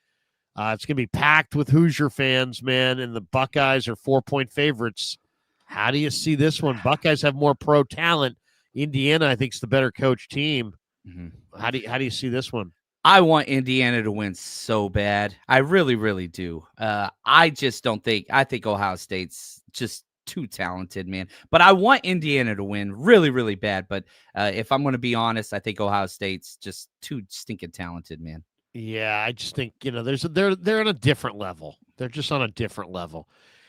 It's going to be packed with Hoosier fans, man, and the Buckeyes are 4-point favorites. How do you see this one? Buckeyes have more pro talent. Indiana, I think, is the better coach team. Mm-hmm. How do you see this one? I want Indiana to win so bad. I really, really do. I just don't think – I think Ohio State's just too talented, man. But I want Indiana to win really, really bad. But if I'm going to be honest, I think Ohio State's just too stinking talented, man. Yeah, I just think, they're on a different level. They're just on a different level.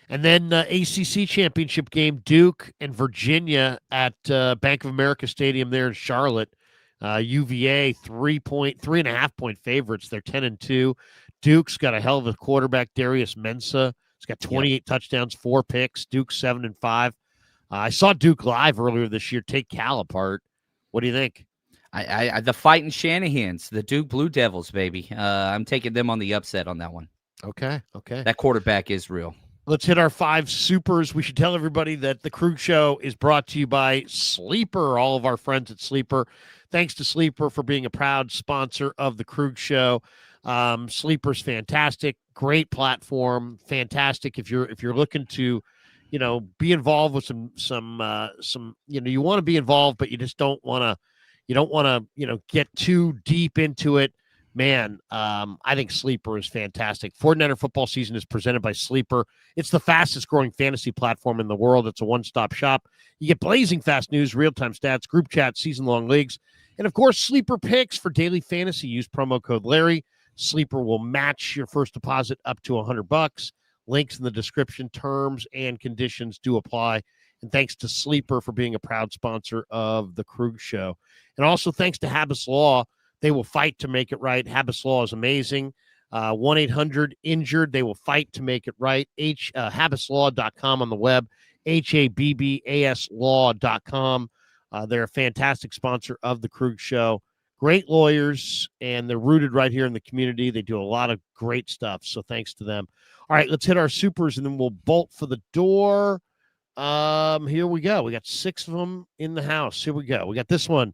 And then ACC championship game, Duke and Virginia at Bank of America Stadium there in Charlotte. UVA 3.5 point favorites. They're 10-2. Duke's got a hell of a quarterback, Darius Mensah. He's got 28 touchdowns, 4 picks. Duke's 7-5. I saw Duke live earlier this year take Cal apart. What do you think? I the fighting Shanahans, the Duke Blue Devils, baby. I'm taking them on the upset on that one. Okay. That quarterback is real. Let's hit our 5 supers. We should tell everybody that the Krug Show is brought to you by Sleeper, all of our friends at Sleeper. Thanks to Sleeper for being a proud sponsor of the Krug Show. Sleeper's fantastic, great platform, fantastic. If you're looking to, be involved with some, you want to be involved, but you just don't want to, you don't want to, get too deep into it. Man, I think Sleeper is fantastic. 49er football season is presented by Sleeper. It's the fastest growing fantasy platform in the world. It's a one-stop shop. You get blazing fast news, real-time stats, group chat, season-long leagues, and of course, Sleeper picks for daily fantasy. Use promo code Larry. Sleeper will match your first deposit up to $100. Links in the description. Terms and conditions do apply. And thanks to Sleeper for being a proud sponsor of the Krug Show. And also thanks to Habbas Law. They will fight to make it right. Habbas Law is amazing. 1-800-INJURED. They will fight to make it right. HabbasLaw.com on the web. HABBAS law.com. They're a fantastic sponsor of the Krug Show. Great lawyers, and they're rooted right here in the community. They do a lot of great stuff, so thanks to them. All right, let's hit our supers, and then we'll bolt for the door. Here we go. We got 6 of them in the house. Here we go. We got this one.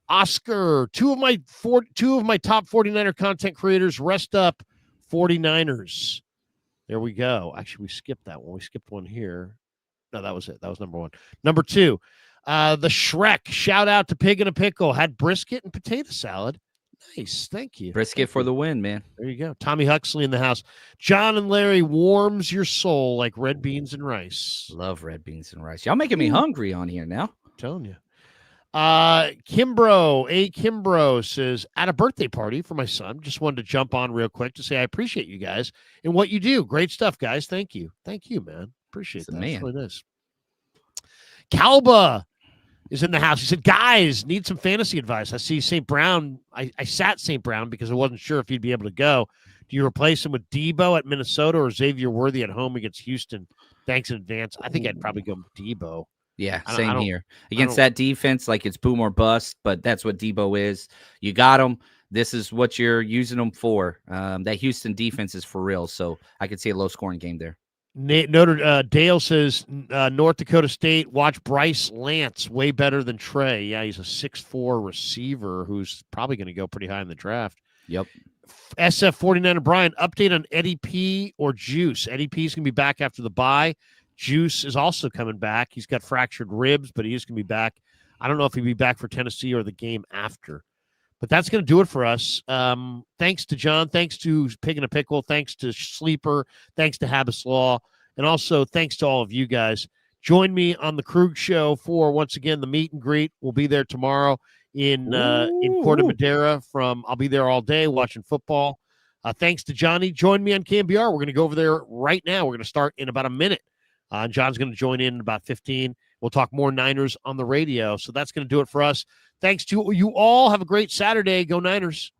Oscar, two of my top 49er content creators, rest up 49ers. There we go. Actually, we skipped that one. We skipped one here. No, that was it. That was number 1. Number 2, the Shrek. Shout out to Pig in a Pickle. Had brisket and potato salad. Nice. Thank you. Brisket for the win, man. There you go. Tommy Huxley in the house. John and Larry warms your soul like red beans and rice. Love red beans and rice. Y'all making me hungry on here now. I'm telling you. Kimbro says, at a birthday party for my son, just wanted to jump on real quick to say I appreciate you guys and what you do. Great stuff, guys. Thank you, man. Appreciate that. That's really nice. Kalba is in the house. He said, guys, need some fantasy advice. I see St. Brown. I sat St. Brown because I wasn't sure if he'd be able to go. Do you replace him with Debo at Minnesota or Xavier Worthy at home against Houston? Thanks in advance. I think I'd probably go with Debo. Yeah, same here. Against that defense, like it's boom or bust, but that's what Debo is. You got him. This is what you're using them for. That Houston defense is for real, so I could see a low-scoring game there. Dale says, North Dakota State, watch Bryce Lance, way better than Trey. Yeah, he's a 6'4" receiver who's probably going to go pretty high in the draft. Yep. SF49er Brian, update on Eddie P or Juice. Eddie P is going to be back after the bye. Juice is also coming back. He's got fractured ribs, but he is going to be back. I don't know if he'll be back for Tennessee or the game after. But that's going to do it for us. Thanks to John. Thanks to Pig in a Pickle. Thanks to Sleeper. Thanks to Habbas Law. And also thanks to all of you guys. Join me on the Krug Show for, once again, the meet and greet. We'll be there tomorrow in Corte Madera. I'll be there all day watching football. Thanks to Johnny. Join me on KMBR. We're going to go over there right now. We're going to start in about a minute. John's going to join in about 15. We'll talk more Niners on the radio. So that's going to do it for us. Thanks to you all. Have a great Saturday. Go Niners.